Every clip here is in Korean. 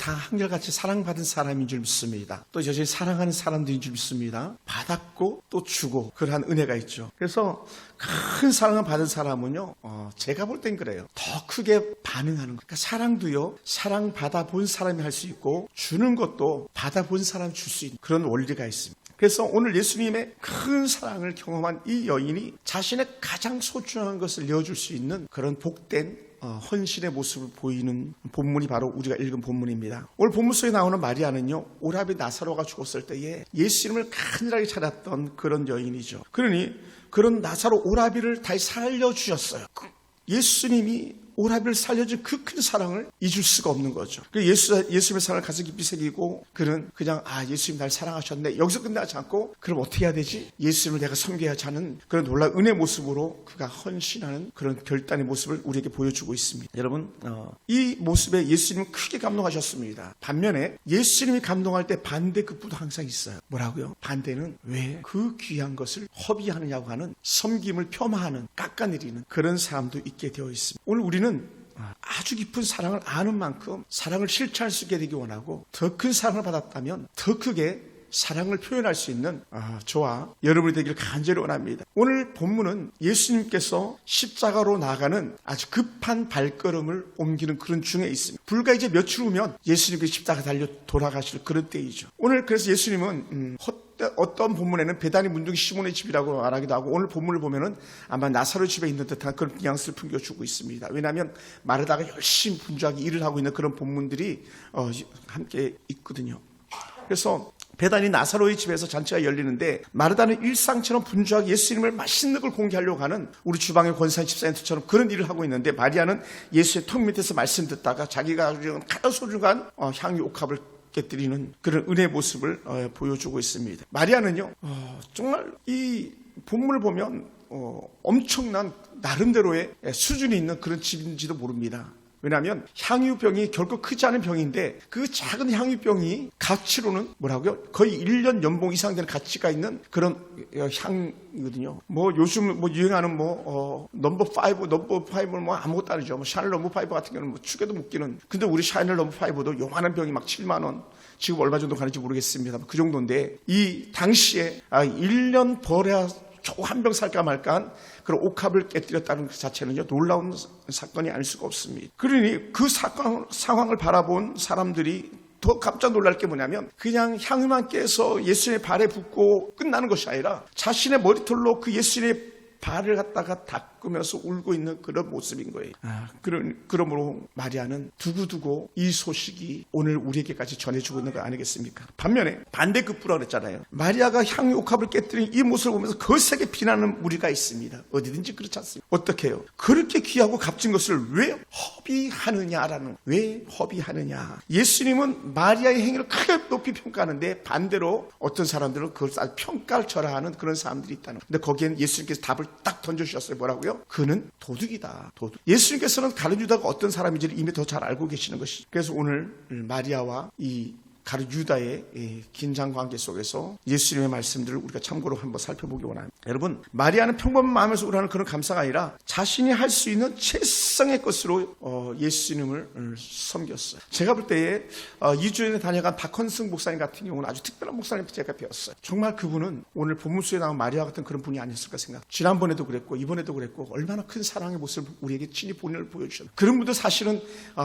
다 한결같이 사랑받은 사람인 줄 믿습니다. 또 여전히 사랑하는 사람들인 줄 믿습니다. 받았고 또 주고 그러한 은혜가 있죠. 그래서 큰 사랑을 받은 사람은요, 제가 볼 땐 그래요. 더 크게 반응하는 거. 그러니까 사랑도요, 사랑 받아본 사람이 할 수 있고 주는 것도 받아본 사람이 줄 수 있는 그런 원리가 있습니다. 그래서 오늘 예수님의 큰 사랑을 경험한 이 여인이 자신의 가장 소중한 것을 내어줄 수 있는 그런 복된 헌신의 모습을 보이는 본문이 바로 우리가 읽은 본문입니다. 오늘 본문 속에 나오는 마리아는요, 오라비 나사로가 죽었을 때에 예수님을 간절하게 찾았던 그런 여인이죠. 그러니 그런 나사로 오라비를 다시 살려주셨어요. 예수님이 오라비를 살려준 그 큰 사랑을 잊을 수가 없는 거죠. 예수님의 사랑을 가슴 깊이 새기고 그는 그냥 예수님 날 사랑하셨네, 여기서 끝나지 않고 그럼 어떻게 해야 되지? 예수님을 내가 섬겨야지 하는 그런 놀라운 은혜 모습으로 그가 헌신하는 그런 결단의 모습을 우리에게 보여주고 있습니다. 여러분, 이 모습에 예수님은 크게 감동하셨습니다. 반면에 예수님이 감동할 때 반대급부도 항상 있어요. 뭐라고요? 반대는 왜 그 귀한 것을 허비하느냐고 하는, 섬김을 폄하하는, 깎아내리는 그런 사람도 있게 되어 있습니다. 오늘 우리는 아주 깊은 사랑을 아는 만큼 사랑을 실천할 수 있게 되기 원하고, 더 큰 사랑을 받았다면 더 크게 사랑을 표현할 수 있는 저와 여러분이 되기를 간절히 원합니다. 오늘 본문은 예수님께서 십자가로 나아가는 아주 급한 발걸음을 옮기는 그런 중에 있습니다. 불과 이제 며칠 후면 예수님께서 십자가 달려 돌아가실 그런 때이죠. 오늘 그래서 예수님은 어떤 본문에는 베다니 문둥이 시몬의 집이라고 말하기도 하고, 오늘 본문을 보면은 아마 나사로 집에 있는 듯한 그런 뉘앙스를 풍겨주고 있습니다. 왜냐하면 마르다가 열심히 분주하게 일을 하고 있는 그런 본문들이 함께 있거든요. 그래서 베다니 나사로의 집에서 잔치가 열리는데, 마르다는 일상처럼 분주하게 예수님을 맛있는 걸 공개하려고 하는 우리 주방의 권사님 집사님처럼 그런 일을 하고 있는데, 마리아는 예수의 턱 밑에서 말씀 듣다가 자기가 가장 소중한 향유 옥합을 깨뜨리는 그런 은혜의 모습을 보여주고 있습니다. 마리아는요, 정말 이 본문을 보면 엄청난 나름대로의 수준이 있는 그런 집인지도 모릅니다. 왜냐하면 향유병이 결코 크지 않은 병인데, 그 작은 향유병이 가치로는 뭐라고요? 거의 1년 연봉 이상 되는 가치가 있는 그런 향이거든요. 요즘 유행하는 넘버 5는 아무것도 아니죠. 샤넬 넘버 5 같은 경우는 축에도 묶이는. 근데 우리 샤넬 넘버 5도 요만한 병이 막 7만 원. 지금 얼마 정도 가는지 모르겠습니다. 그 정도인데, 이 당시에 1년 벌어야 겨우 한 병 살까 말까 한 그런 옥합을 깨뜨렸다는 그 자체는요, 놀라운 사건이 아닐 수가 없습니다. 그러니 그 상황을 바라본 사람들이 더 깜짝 놀랄 게 뭐냐면, 그냥 향유만 깨서 예수님의 발에 붓고 끝나는 것이 아니라 자신의 머리털로 그 예수님의 발을 갖다가 닦으면서 울고 있는 그런 모습인 거예요. 그러므로 마리아는 두고두고 이 소식이 오늘 우리에게까지 전해주고 있는 거 아니겠습니까? 반면에 반대급부라고 그랬잖아요. 마리아가 향유 옥합을 깨뜨린 이 모습을 보면서 거세게 비난하는 무리가 있습니다. 어디든지 그렇지 않습니까? 어떻게 해요? 그렇게 귀하고 값진 것을 왜 허비하느냐라는, 왜 허비하느냐. 예수님은 마리아의 행위를 크게 높이 평가하는데, 반대로 어떤 사람들은 그걸 평가를 절하하는 그런 사람들이 있다는 거예요. 근데 거기엔 예수님께서 답을 딱 던져주셨어요. 뭐라고요? 그는 도둑이다. 도둑. 예수님께서는 가룟 유다가 어떤 사람인지를 이미 더 잘 알고 계시는 것이죠. 그래서 오늘 마리아와 이 가룟 유다의 긴장 관계 속에서 예수님의 말씀들을 우리가 참고로 한번 살펴보기 원합니다. 여러분, 마리아는 평범한 마음에서 우러나는 그런 감사가 아니라 자신이 할 수 있는 최상의 것으로 예수님을 섬겼어요. 제가 볼 때에 2주 전에 다녀간 박헌승 목사님 같은 경우는 아주 특별한 목사님한테 제가 배웠어요. 정말 그분은 오늘 본문 속에 나온 마리아 같은 그런 분이 아니었을까 생각. 지난번에도 그랬고 이번에도 그랬고 얼마나 큰 사랑의 모습을 우리에게 친히 본인을 보여주셨어요. 그런 분들 사실은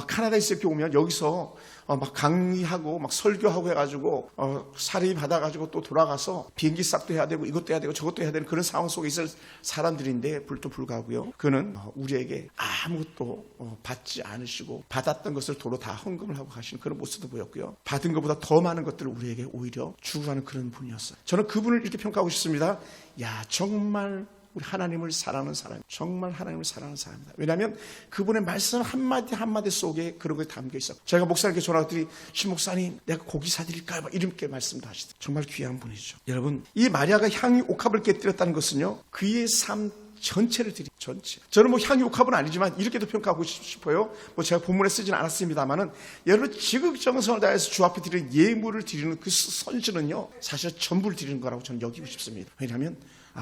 캐나다에서 이렇게 오면 여기서 막 강의하고 막 설교하고 해가지고 사례 받아가지고 또 돌아가서 비행기 싹도 해야 되고 이것도 해야 되고 저것도 해야 되는 그런 상황 속에 있을 사람들인데 불구하고요, 그는 우리에게 아무것도 받지 않으시고 받았던 것을 도로 다 헌금을 하고 가시는 그런 모습도 보였고요, 받은 것보다 더 많은 것들을 우리에게 오히려 주고 가는 그런 분이었어요. 저는 그분을 이렇게 평가하고 싶습니다. 야, 정말 우리 하나님을 사랑하는 사람, 정말 하나님을 사랑하는 사람이다. 왜냐하면 그분의 말씀 한마디 한마디 속에 그런 게 담겨 있었고, 제가 목사님께 전화드리 신 목사님 내가 고기 사드릴까요? 막 이렇게 말씀도 하시더라고요. 정말 귀한 분이죠. 여러분, 이 마리아가 향유 옥합을 깨뜨렸다는 것은요, 그의 삶 전체를 전체. 저는 향유 옥합은 아니지만 이렇게도 평가하고 싶어요. 제가 본문에 쓰지는 않았습니다만은, 여러분 지극정성을 다해서 주 앞에 드리는 예물을 드리는 그 선수는요, 사실 전부를 드리는 거라고 저는 여기고 싶습니다. 왜냐하면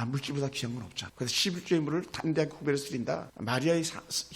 물질보다 귀한 건 없잖아. 그래서 11조의 물을 담대하게 구별해서 드린다. 마리아의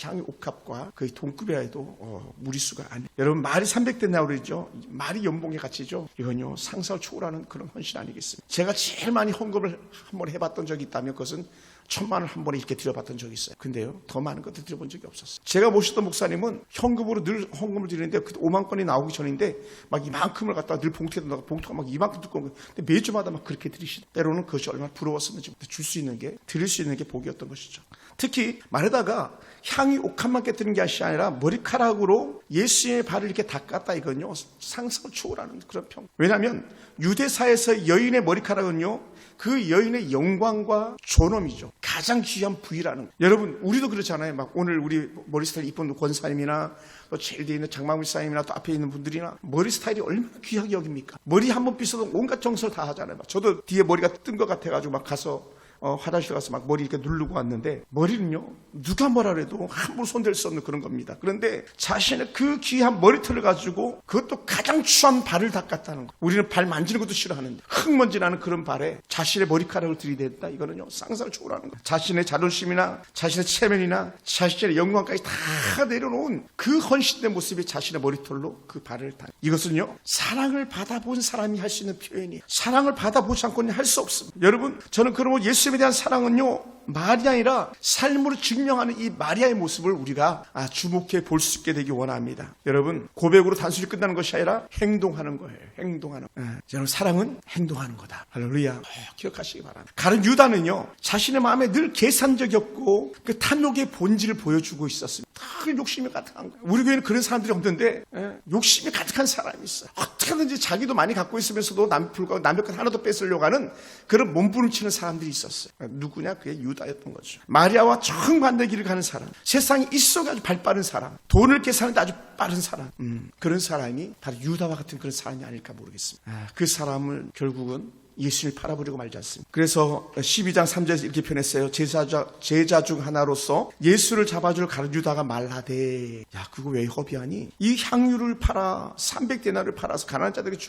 향이 옥합과 그 돈급이라 해도 무리수가 아니에요. 여러분 말이 300데나리죠. 말이 연봉의 가치죠. 이건요 상상을 초월하는 그런 헌신 아니겠습니까? 제가 제일 많이 헌금을 한번 해봤던 적이 있다면 그것은 1,000만 원을 한 번에 이렇게 드려봤던 적이 있어요. 근데요 더 많은 것도 드려본 적이 없었어요. 제가 모셨던 목사님은 현금으로 늘 헌금을 드리는데 그 5만 건이 나오기 전인데 막 이만큼을 갖다가 늘 봉투에 넣어서 봉투가 막 이만큼 두꺼운 거예요. 근데 매주마다 막 그렇게 드리시다. 때로는 그것이 얼마나 부러웠었는지 줄 수 있는 게 드릴 수 있는 게 복이었던 것이죠. 특히 말에다가 향이 옥합만 깨뜨린 게 아니라 머리카락으로 예수의 발을 이렇게 닦았다. 이건요 상상을 초월하는 그런 평. 왜냐하면 유대사에서 여인의 머리카락은요 그 여인의 영광과 존엄이죠. 가장 귀한 부위라는 거예요. 여러분 우리도 그렇잖아요. 막 오늘 우리 머리 스타일 이쁜 권사님이나 또 제일 뒤에 있는 장망 목사님이나 또 앞에 있는 분들이나 머리 스타일이 얼마나 귀하게 여깁니까? 머리 한번 빗어도 온갖 정성을 다 하잖아요. 저도 뒤에 머리가 뜬 것 같아가지고 막 가서 화장실 가서 막 머리 이렇게 누르고 왔는데 머리는요 누가 뭐라 그래도 함부로 손댈 수 없는 그런 겁니다. 그런데 자신의 그 귀한 머리털을 가지고 그것도 가장 추한 발을 닦았다는 거. 우리는 발 만지는 것도 싫어하는데 흙먼지 나는 그런 발에 자신의 머리카락을 들이댔다. 이거는요 상상을 초월하는 거예요. 자신의 자존심이나 자신의 체면이나 자신의 영광까지 다 내려놓은 그 헌신된 모습이 자신의 머리털로 그 발을 닦. 이것은요 사랑을 받아본 사람이 할 수 있는 표현이에요. 사랑을 받아보지 않고는 할 수 없습니다. 여러분 저는 그러면 예수님에 대한 사랑은요 말이 아니라 삶으로 증명하는 이 마리아의 모습을 우리가 주목해 볼 수 있게 되기 원합니다. 여러분 고백으로 단순히 끝나는 것이 아니라 행동하는 거예요. 행동하는 거예요. 여러분 사랑은 행동하는 거다. 할렐루야. 기억하시기 바랍니다. 가룟 유다는요 자신의 마음에 늘 계산적이었고 그 탐욕의 본질을 보여주고 있었습니다. 늘 욕심이 가득한 거예요. 우리 교회는 그런 사람들이 없는데 욕심이 가득한 사람이 있어요. 어떻게든지 자기도 많이 갖고 있으면서도 남의 것 하나도 뺏으려고 하는 그런 몸부림치는 사람들이 있었어요. 누구냐? 그게 유다였던 거죠. 마리아와 정반대 길을 가는 사람, 세상에 있어가 아주 발빠른 사람, 돈을 계산하는데 아주 빠른 사람, 그런 사람이 바로 유다와 같은 그런 사람이 아닐까 모르겠습니다. 그 사람을 결국은 예수님을 팔아버리고 말지 않습니다. 그래서 12장 3절에서 이렇게 표현했어요. 제자 중 하나로서 예수를 잡아줄 가룟 유다가 말하되, 야 그거 왜 허비하니? 이 향유를 팔아 300데나리를 팔아서 가난한 자들에게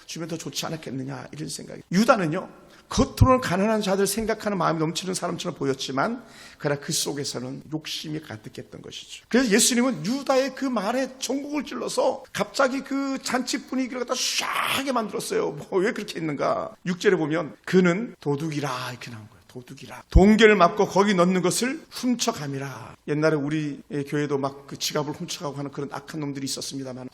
주면 더 좋지 않았겠느냐 이런 생각이. 유다는요 겉으로는 가난한 자들 생각하는 마음이 넘치는 사람처럼 보였지만 그러나 그 속에서는 욕심이 가득했던 것이죠. 그래서 예수님은 유다의 그 말에 전곡을 찔러서 갑자기 그 잔치 분위기를 갖다 샤하게 만들었어요. 왜 그렇게 했는가? 6절에 보면 그는 도둑이라 이렇게 나온 거예요. 도둑이라. 동계를 맞고 거기 넣는 것을 훔쳐감이라. 옛날에 우리 교회도 막 그 지갑을 훔쳐가고 하는 그런 악한 놈들이 있었습니다만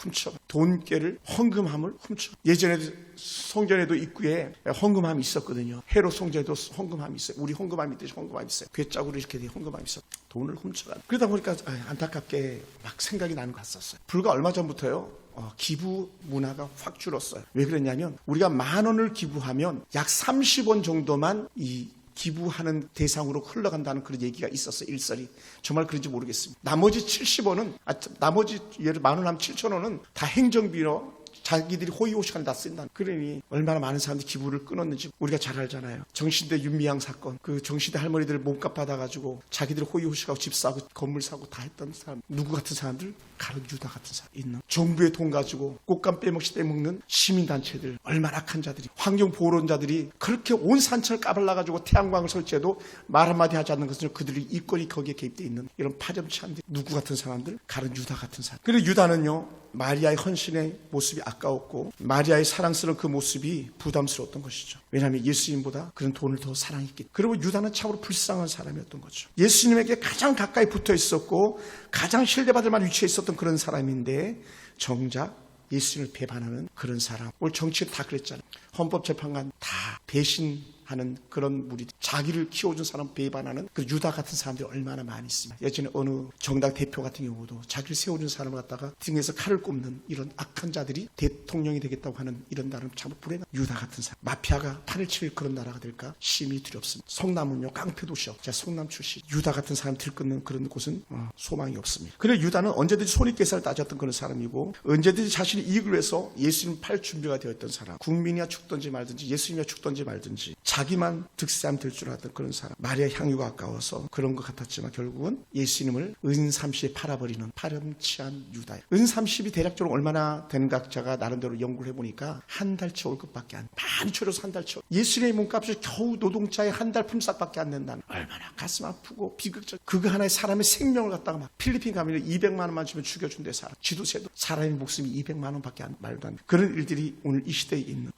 돈깨를 헌금함을 훔쳐. 예전에도 성전에도 입구에 헌금함이 있었거든요. 헤롯 성전에도 헌금함이 있어요. 우리 헌금함이 있듯이 헌금함이 있어요. 괴짝으로 이렇게 헌금함이 있어요. 돈을 훔쳐가. 그러다 보니까 안타깝게 막 생각이 나는 것 같았어요. 불과 얼마 전부터요. 기부 문화가 확 줄었어요. 왜 그랬냐면 우리가 10,000원을 기부하면 약 30원 정도만 이 기부하는 대상으로 흘러간다는 그런 얘기가 있었어요. 일설이. 정말 그런지 모르겠습니다. 나머지 70원은 나머지 예를 10,000원 하면 7,000원은 다 행정비로 자기들이 호의호식하는 다 쓴다. 그러니 얼마나 많은 사람들이 기부를 끊었는지 우리가 잘 알잖아요. 정신대 윤미향 사건. 그 정신대 할머니들 몸값 받아가지고 자기들이 호의호식하고 집 사고 건물 사고 다 했던 사람. 누구 같은 사람들? 가룟 유다 같은 사람 있는. 정부의 돈 가지고 꽃감 빼먹는 시민단체들. 얼마나 악한 자들이. 환경보호론자들이 그렇게 온 산천을 까발라가지고 태양광을 설치해도 말 한마디 하지 않는 것은 그들이 이권이 거기에 개입되어 있는 이런 파렴치한 누구 같은 사람들? 가룟 유다 같은 사람. 그리고 유다는요. 마리아의 헌신의 모습이 아까웠고 마리아의 사랑스러운 그 모습이 부담스러웠던 것이죠. 왜냐하면 예수님보다 그런 돈을 더 사랑했기. 그리고 유다는 참으로 불쌍한 사람이었던 거죠. 예수님에게 가장 가까이 붙어 있었고 가장 신뢰받을 만한 위치에 있었던 그런 사람인데 정작 예수님을 배반하는 그런 사람. 오늘 정치를 다 그랬잖아요. 헌법재판관 다 배신하는 그런 무리, 자기를 키워준 사람 배반하는 그 유다 같은 사람들이 얼마나 많이 있습니다. 예전에 어느 정당 대표 같은 경우도 자기를 세워준 사람을 갖다가 등에서 칼을 꼽는 이런 악한 자들이 대통령이 되겠다고 하는 이런 나라는 참 불행한 유다 같은 사람. 마피아가 판을 칠 그런 나라가 될까 심히 두렵습니다. 성남은요 깡패도시요. 제가 성남 출신. 유다 같은 사람 들끓는 그런 곳은 소망이 없습니다. 그래 유다는 언제든지 손익계산을 따졌던 그런 사람이고 언제든지 자신의 이익을 위해서 예수님 팔 준비가 되었던 사람. 국민이야 죽든지 말든지 예수님이야 죽든지 말든지 자기만 득세하면 될 줄 알았던 그런 사람. 마리아 향유가 아까워서 그런 것 같았지만 결국은 예수님을 은 30에 팔아버리는 파렴치한 유다예요. 은 30이 대략적으로 얼마나 되는가 제가 나름대로 연구를 해보니까 한 달치 월급밖에 안, 많이 줄여서 한 달치. 예수님의 몸값이 겨우 노동자의 한 달 품삯밖에 안 낸다는, 얼마나 가슴 아프고 비극적. 그거 하나에 사람의 생명을 갖다가 막 필리핀 가면 200만 원만 주면 죽여준대. 사람 지도세도 사람의 목숨이 200만 원밖에 안, 말도 안 돼. 그런 일들이 오늘 이 시대에 있는.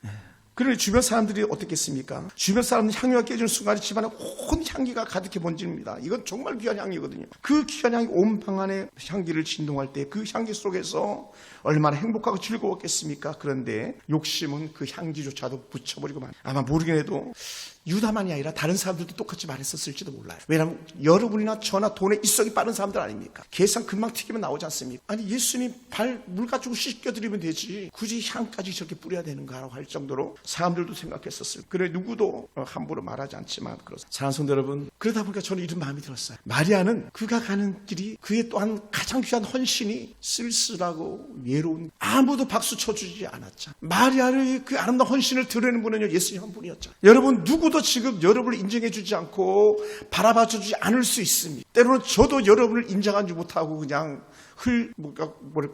그런데 주변 사람들이 어떻겠습니까? 주변 사람은 향유가 깨지는 순간에 집안에 온 향기가 가득해 번집니다. 이건 정말 귀한 향이거든요. 그 귀한 향이 온 방 안에 향기를 진동할 때 그 향기 속에서 얼마나 행복하고 즐거웠겠습니까? 그런데 욕심은 그 향기조차도 붙여버리고 말. 아마 모르긴 해도 유다만이 아니라 다른 사람들도 똑같이 말했었을지도 몰라요. 왜냐하면 여러분이나 저나 돈에 이성이 빠른 사람들 아닙니까? 계산 금방 튀기면 나오지 않습니까? 아니 예수님 발 물 가지고 씻겨드리면 되지 굳이 향까지 저렇게 뿌려야 되는가라고 할 정도로 사람들도 생각했었어요. 그래 누구도 함부로 말하지 않지만 그렇습니다. 사랑하는 성도 여러분, 그러다 보니까 저는 이런 마음이 들었어요. 마리아는 그가 가는 길이 그의 또한 가장 귀한 헌신이 쓸쓸하고 외로운, 아무도 박수 쳐주지 않았죠. 마리아의 그 아름다운 헌신을 드러내는 분은요 예수님 한 분이었죠. 여러분 누구도 지금 여러분을 인정해주지 않고 바라봐주지 않을 수 있습니다. 때로는 저도 여러분을 인정하지 못하고 그냥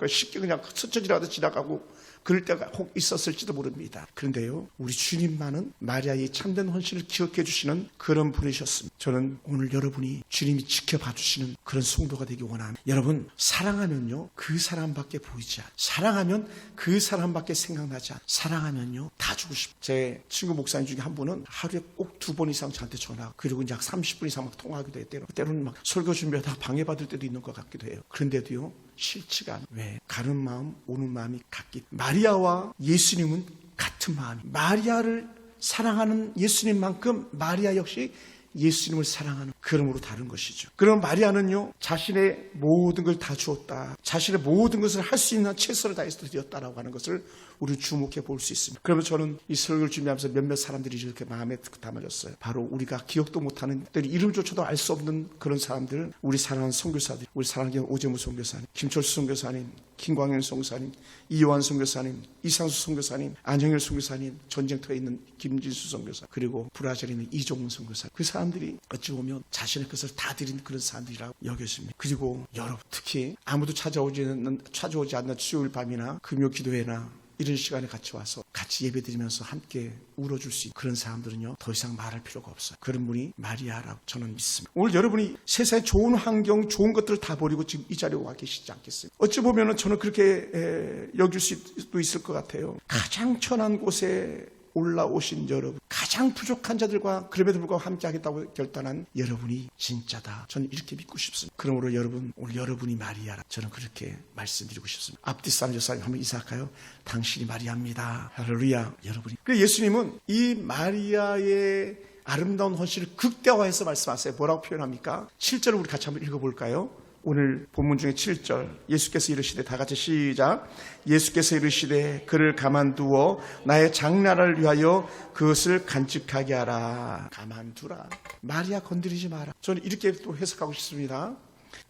쉽게 그냥 스쳐지나가다 지나가고 그럴 때가 혹 있었을지도 모릅니다. 그런데요, 우리 주님만은 마리아의 참된 헌신을 기억해 주시는 그런 분이셨습니다. 저는 오늘 여러분이 주님이 지켜봐 주시는 그런 성도가 되기 원합니다. 여러분, 사랑하면요 그 사람밖에 보이지 않아요. 사랑하면 그 사람밖에 생각나지 않아요. 사랑하면요 다 주고 싶어요. 제 친구 목사님 중에 한 분은 하루에 꼭 2번 이상 저한테 전화하고, 그리고 약 30분 이상 막 통화하기도 해요. 때로는 막 설교 준비하다 방해받을 때도 있는 것 같기도 해요. 그런데도요 싫지가 않아요. 왜? 가는 마음 오는 마음이 같기. 마리아와 예수님은 같은 마음이. 마리아를 사랑하는 예수님만큼 마리아 역시 예수님을 사랑하는 그러므로 다른 것이죠. 그럼 마리아는요 자신의 모든 걸 다 주었다, 자신의 모든 것을 할 수 있는 최선을 다해서 드렸다라고 하는 것을 우리 주목해 볼 수 있습니다. 그러면 저는 이 설교를 준비하면서 몇몇 사람들이 이렇게 마음에 담아졌어요. 바로 우리가 기억도 못하는, 이름조차도 알 수 없는 그런 사람들, 우리 사랑하는 선교사들, 우리 사랑하는 오재무 선교사님, 김철수 선교사님, 김광현 선교사님, 이요한 선교사님, 이상수 선교사님, 안형일 선교사님, 전쟁터에 있는 김진수 선교사, 그리고 브라질에 있는 이종훈 선교사. 그 사람들이 어찌 보면 자신의 것을 다 드린 그런 사람들이라고 여겨집니다. 그리고 여러분, 특히 아무도 찾아오지 않는 수요일 밤이나 금요 기도회나 이런 시간에 같이 와서 같이 예배드리면서 함께 울어줄 수 있는 그런 사람들은요 더 이상 말할 필요가 없어요. 그런 분이 마리아라고 저는 믿습니다. 오늘 여러분이 세상에 좋은 환경, 좋은 것들을 다 버리고 지금 이 자리에 와 계시지 않겠습니까? 어찌 보면 저는 그렇게 여길 수도 있을 것 같아요. 가장 천한 곳에 올라오신 여러분, 가장 부족한 자들과 그럼에도 불구하고 함께 하겠다고 결단한 여러분이 진짜다, 저는 이렇게 믿고 싶습니다. 그러므로 여러분, 오늘 여러분이 마리아라, 저는 그렇게 말씀드리고 싶습니다. 앞뒤 사람 옆사람 한번 인사할까요? 당신이 마리아입니다. 할렐루야. 여러분이, 그 예수님은 이 마리아의 아름다운 헌신을 극대화해서 말씀하세요. 뭐라고 표현합니까? 7절을 우리 같이 한번 읽어볼까요? 오늘 본문 중에 7절, 예수께서 이르시되, 다 같이 시작. 예수께서 이르시되 그를 가만두어 나의 장나라를 위하여 그것을 간직하게 하라. 가만두라. 마리아 건드리지 마라. 저는 이렇게 또 해석하고 싶습니다.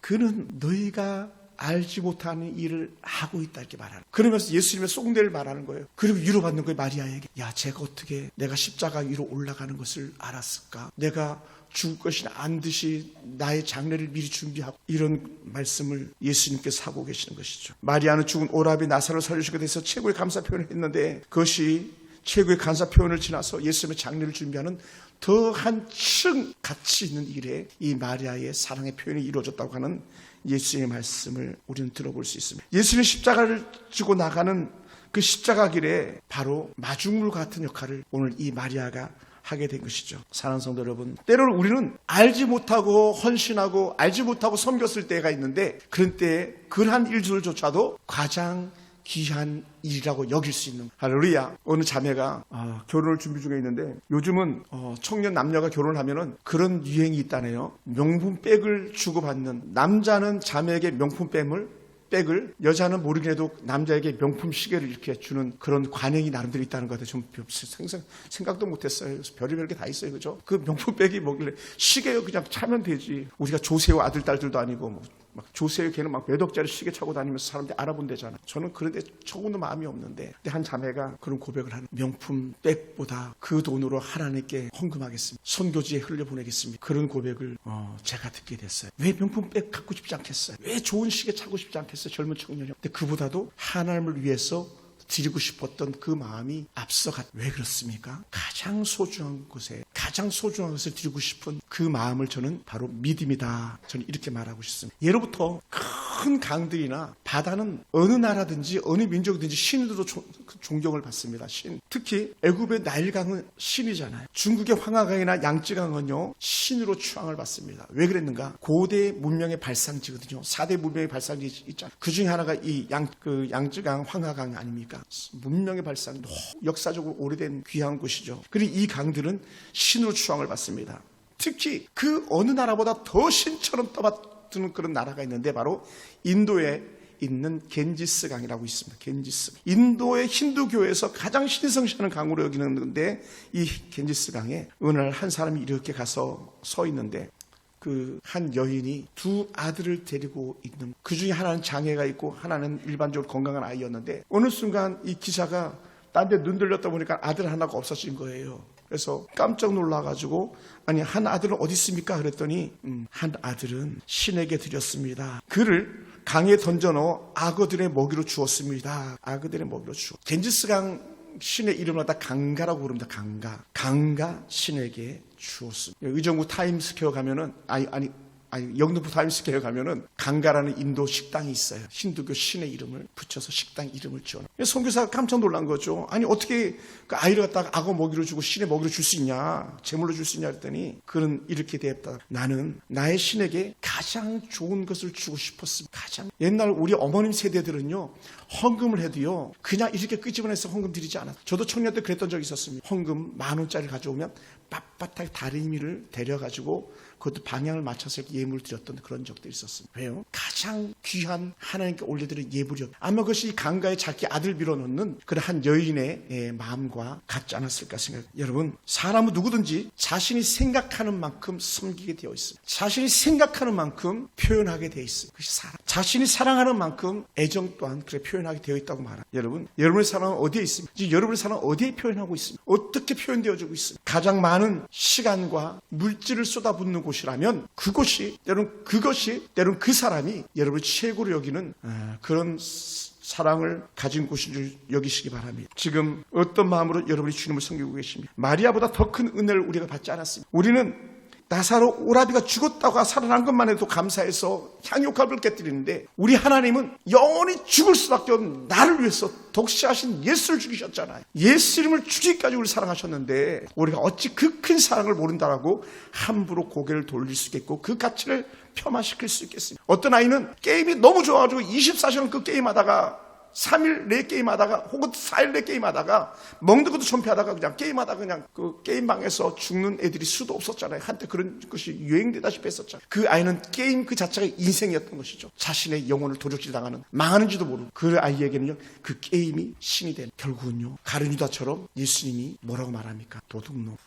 그는 너희가 알지 못하는 일을 하고 있다, 이렇게 말하는. 그러면서 예수님의 쏙내를 말하는 거예요. 그리고 위로받는 거예요. 마리아에게. 야, 제가 어떻게 내가 십자가 위로 올라가는 것을 알았을까? 내가 죽을 것이 안 듯이 나의 장례를 미리 준비하고, 이런 말씀을 예수님께서 하고 계시는 것이죠. 마리아는 죽은 오라비 나사로를 살려주게 돼서 최고의 감사 표현을 했는데, 그것이 최고의 감사 표현을 지나서 예수님의 장례를 준비하는 더 한층 가치 있는 일에 이 마리아의 사랑의 표현이 이루어졌다고 하는 예수님의 말씀을 우리는 들어볼 수 있습니다. 예수님 십자가를 지고 나가는 그 십자가 길에 바로 마중물 같은 역할을 오늘 이 마리아가 하게 된 것이죠. 사랑하는 성도 여러분, 때로는 우리는 알지 못하고 헌신하고 알지 못하고 섬겼을 때가 있는데, 그런 때에 그러한 일들조차도 가장 귀한 일이라고 여길 수 있는. 할렐루야. 어느 자매가 결혼을 준비 중에 있는데, 요즘은 청년 남녀가 결혼을 하면은 그런 유행이 있다네요. 명품백을 주고받는, 남자는 자매에게 명품백을, 여자는 모르긴 해도 남자에게 명품 시계를 이렇게 주는 그런 관행이 나름대로 있다는 것 같아요. 좀 생각도 못했어요. 별의별 게 다 있어요. 그죠? 그 명품백이 뭐길래, 시계요 그냥 차면 되지. 우리가 조세호 아들, 딸들도 아니고 뭐 막 조세의 걔는 막 몇 억짜리 시계 차고 다니면서 사람들이 알아본대잖아. 저는 그런데 조금도 마음이 없는데, 근데 한 자매가 그런 고백을 하는, 명품 백보다 그 돈으로 하나님께 헌금하겠습니다. 선교지에 흘려보내겠습니다. 그런 고백을 제가 듣게 됐어요. 왜 명품 백 갖고 싶지 않겠어요? 왜 좋은 시계 차고 싶지 않겠어요? 젊은 청년이. 근데 그보다도 하나님을 위해서 드리고 싶었던 그 마음이 앞서갔. 왜 그렇습니까? 가장 소중한 곳에 가장 소중한 것을 드리고 싶은 그 마음을 저는 바로 믿음이다. 저는 이렇게 말하고 싶습니다. 예로부터 큰 강들이나 바다는 어느 나라든지 어느 민족이든지 신으로 존경을 받습니다. 신. 특히 애굽의 나일강은 신이잖아요. 중국의 황하강이나 양쯔강은요 신으로 추앙을 받습니다. 왜 그랬는가? 고대 문명의 발상지거든요. 4대 문명의 발상지 있잖아요. 그 중에 하나가 이 양쯔강, 황하강 아닙니까? 문명의 발상, 역사적으로 오래된 귀한 곳이죠. 그리고 이 강들은 신으로 추앙을 받습니다. 특히 그 어느 나라보다 더 신처럼 떠받드는 그런 나라가 있는데 바로 인도에 있는 겐지스 강이라고 있습니다. 겐지스. 인도의 힌두교에서 가장 신성시하는 강으로 여기는 건데, 이 겐지스 강에 어느 날 한 사람이 이렇게 가서 서 있는데, 그 한 여인이 두 아들을 데리고 있는, 그 중에 하나는 장애가 있고 하나는 일반적으로 건강한 아이였는데, 어느 순간 이 기사가 딴 데 눈 들렸다 보니까 아들 하나가 없어진 거예요. 그래서 깜짝 놀라가지고, 아니 한 아들은 어디 있습니까? 그랬더니 한 아들은 신에게 드렸습니다. 그를 강에 던져넣어 악어들의 먹이로 주었습니다. 악어들의 먹이로 주었. 겐지스강 신의 이름을 다 강가라고 부릅니다. 강가 신에게 주었습니다. 의정부 타임스퀘어 가면은 영등포 타임스퀘어 가면은 강가라는 인도 식당이 있어요. 힌두교 신의 이름을 붙여서 식당 이름을 지어놔. 선교사가 깜짝 놀란 거죠. 아니 어떻게 그 아이를 갖다가 악어 먹이로 주고 신의 먹이로 줄 수 있냐, 제물로 줄 수 있냐 했더니 그는 이렇게 대했다. 나는 나의 신에게 가장 좋은 것을 주고 싶었습니다. 가장. 옛날 우리 어머님 세대들은요 헌금을 해도요 그냥 이렇게 끄집어내서 헌금 드리지 않았어요. 저도 청년 때 그랬던 적이 있었습니다. 헌금 10,000원짜리 가져오면 빳빳하게 다리미를 데려가지고 그것도 방향을 맞춰서 예물을 드렸던 그런 적도 있었습니다. 왜요? 가장 귀한 하나님께 올려드린 예물이었. 아마 그것이 강가에 자기 아들 밀어놓는 그런 한 여인의 마음과 같지 않았을까 생각해요. 여러분, 사람은 누구든지 자신이 생각하는 만큼 섬기게 되어 있습니다. 자신이 생각하는 만큼 표현하게 되어 있습니다. 그것이 사랑. 자신이 사랑하는 만큼 애정 또한 그렇게 표현하게 되어 있다고 말합니다. 여러분, 여러분의 사랑은 어디에 있습니까? 여러분의 사랑은 어디에 표현하고 있습니까? 어떻게 표현되어지고 있습니까? 가장 많은 시간과 물질을 쏟아붓는 곳이라면 그것이 때론 그 사람이 여러분을 최고로 여기는 그런 사랑을 가진 곳인 줄 여기시기 바랍니다. 지금 어떤 마음으로 여러분이 주님을 섬기고 계십니까? 마리아보다 더 큰 은혜를 우리가 받지 않았습니다. 우리는 나사로 오라비가 죽었다가 살아난 것만 해도 감사해서 향유값을 깨뜨리는데, 우리 하나님은 영원히 죽을 수밖에 없는 나를 위해서 독시하신 예수를 죽이셨잖아요. 예수 이름을 죽이기까지 우리를 사랑하셨는데 우리가 어찌 그 큰 사랑을 모른다라고 함부로 고개를 돌릴 수 있겠고 그 가치를 폄하시킬 수 있겠습니까? 어떤 아이는 게임이 너무 좋아가지고 24시간 그 게임하다가 3일 내 게임하다가 혹은 4일 내 게임하다가 먹는 것도 존폐하다가 그냥 게임하다가 그냥 그 게임방에서 죽는 애들이 수도 없었잖아요. 한때 그런 것이 유행되다시피 했었잖아요. 그 아이는 게임 그 자체가 인생이었던 것이죠. 자신의 영혼을 도적질 당하는, 망하는지도 모르고 그 아이에게는요 그 게임이 신이 된. 결국은요 가룟 유다처럼 예수님이 뭐라고 말합니까?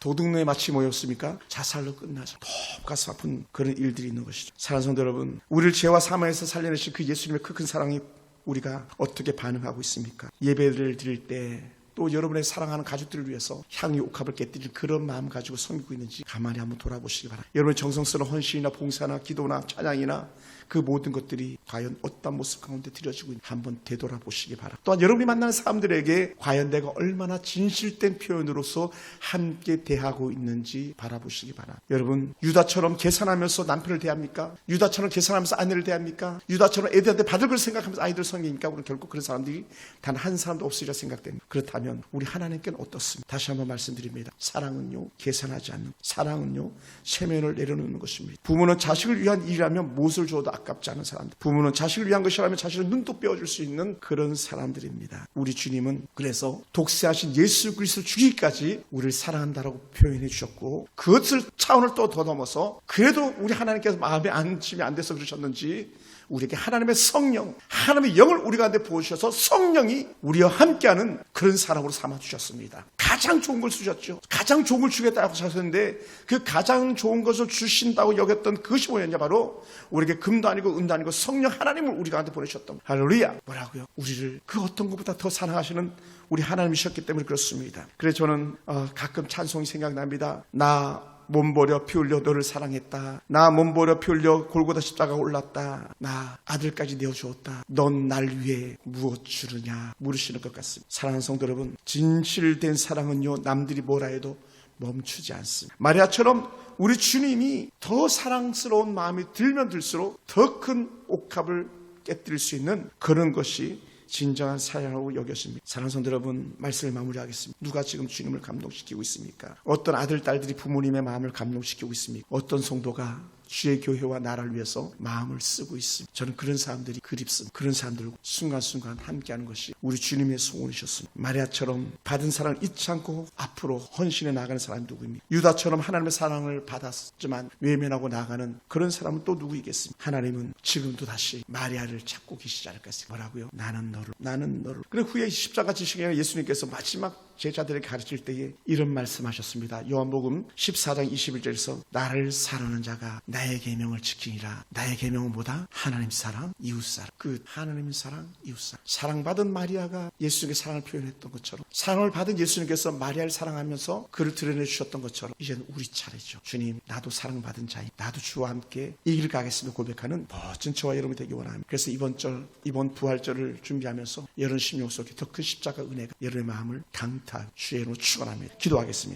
도둑놈에 마치 뭐였습니까? 자살로 끝나죠. 더 가슴 아픈 그런 일들이 있는 것이죠. 사랑하는 성도 여러분, 우리를 죄와 사망에서 살려내신 그 예수님의 그 큰 사랑이 우리가 어떻게 반응하고 있습니까? 예배를 드릴 때 또 여러분의 사랑하는 가족들을 위해서 향유 옥합을 깨뜨릴 그런 마음 가지고 섬기고 있는지 가만히 한번 돌아보시기 바랍니다. 여러분의 정성스러운 헌신이나 봉사나 기도나 찬양이나 그 모든 것들이 과연 어떤 모습 가운데 드려지고 있는지 한번 되돌아보시기 바랍니다. 또한 여러분이 만나는 사람들에게 과연 내가 얼마나 진실된 표현으로서 함께 대하고 있는지 바라보시기 바랍니다. 여러분, 유다처럼 계산하면서 남편을 대합니까? 유다처럼 계산하면서 아내를 대합니까? 유다처럼 애들한테 받을 걸 생각하면서 아이들 섬깁니까? 우리는 결국 그런 사람들이 단 한 사람도 없으리라 생각됩니다. 그렇다면 우리 하나님께는 어떻습니까? 다시 한번 말씀드립니다. 사랑은요 계산하지 않는, 사랑은요 세면을 내려놓는 것입니다. 부모는 자식을 위한 일이라면 무엇을 줘도 아깝지 않은 사람들, 부모는 자식을 위한 것이라면 자식을 눈독 빼어줄 수 있는 그런 사람들입니다. 우리 주님은 그래서 독세하신 예수 그리스도 죽이기까지 우리를 사랑한다라고 표현해 주셨고, 그것을 차원을 또 더 넘어서 그래도 우리 하나님께서 마음에 안심이 안 돼서 그러셨는지 우리에게 하나님의 성령, 하나님의 영을 우리 가운데 부어주셔서 성령이 우리와 함께하는 그런 사람으로 삼아주셨습니다. 가장 좋은 걸 주셨죠. 가장 좋은 걸 주겠다고 하셨는데 그 가장 좋은 것을 주신다고 여겼던 그것이 뭐였냐, 바로 우리에게 금도 아니고 은도 아니고 성령 하나님을 우리 가운데 보내셨던, 할렐루야. 뭐라고요? 우리를 그 어떤 것보다 더 사랑하시는 우리 하나님이셨기 때문에 그렇습니다. 그래서 저는 가끔 찬송이 생각납니다. 나 몸버려 피 흘려 너를 사랑했다. 나 몸버려 피 흘려 골고다 십자가 올랐다. 나 아들까지 내어주었다. 넌 날 위해 무엇 주느냐 물으시는 것 같습니다. 사랑하는 성도 여러분, 진실된 사랑은요, 남들이 뭐라 해도 멈추지 않습니다. 마리아처럼 우리 주님이 더 사랑스러운 마음이 들면 들수록 더 큰 옥합을 깨뜨릴 수 있는 그런 것이 진정한 사랑하고 여겼습니다. 사랑하는 성도 여러분, 말씀을 마무리하겠습니다. 누가 지금 주님을 감동시키고 있습니까? 어떤 아들, 딸들이 부모님의 마음을 감동시키고 있습니까? 어떤 성도가 주의 교회와 나라를 위해서 마음을 쓰고 있습니다. 저는 그런 사람들이 그립습니다. 그런 사람들과 순간순간 함께하는 것이 우리 주님의 소원이셨습니다. 마리아처럼 받은 사랑을 잊지 않고 앞으로 헌신해 나가는 사람이 누구입니까? 유다처럼 하나님의 사랑을 받았지만 외면하고 나가는 그런 사람은 또 누구이겠습니까? 하나님은 지금도 다시 마리아를 찾고 계시지 않을까 했습니다. 뭐라고요? 나는 너를. 그리고 후에 십자가 지시기에 예수님께서 마지막 제자들에게 가르칠 때에 이런 말씀하셨습니다. 요한복음 14장 21절에서 나를 사랑하는 자가 나의 계명을 지키니라. 나의 계명은 뭐다? 하나님 사랑, 이웃 사랑. 그 하나님 사랑, 이웃 사랑. 사랑받은 마리아가 예수님께 사랑을 표현했던 것처럼, 사랑을 받은 예수님께서 마리아를 사랑하면서 그를 드러내 주셨던 것처럼 이제는 우리 차례죠. 주님, 나도 사랑받은 자인, 나도 주와 함께 이 길 가겠습니다 고백하는 멋진 저와 여러분이 되기 원합니다. 그래서 이번 부활절을 준비하면서 여러분 심령 속에 더 큰 십자가 은혜가 여러분의 마음을 강타하고 주의 이름으로 축원합니다. 기도하겠습니다.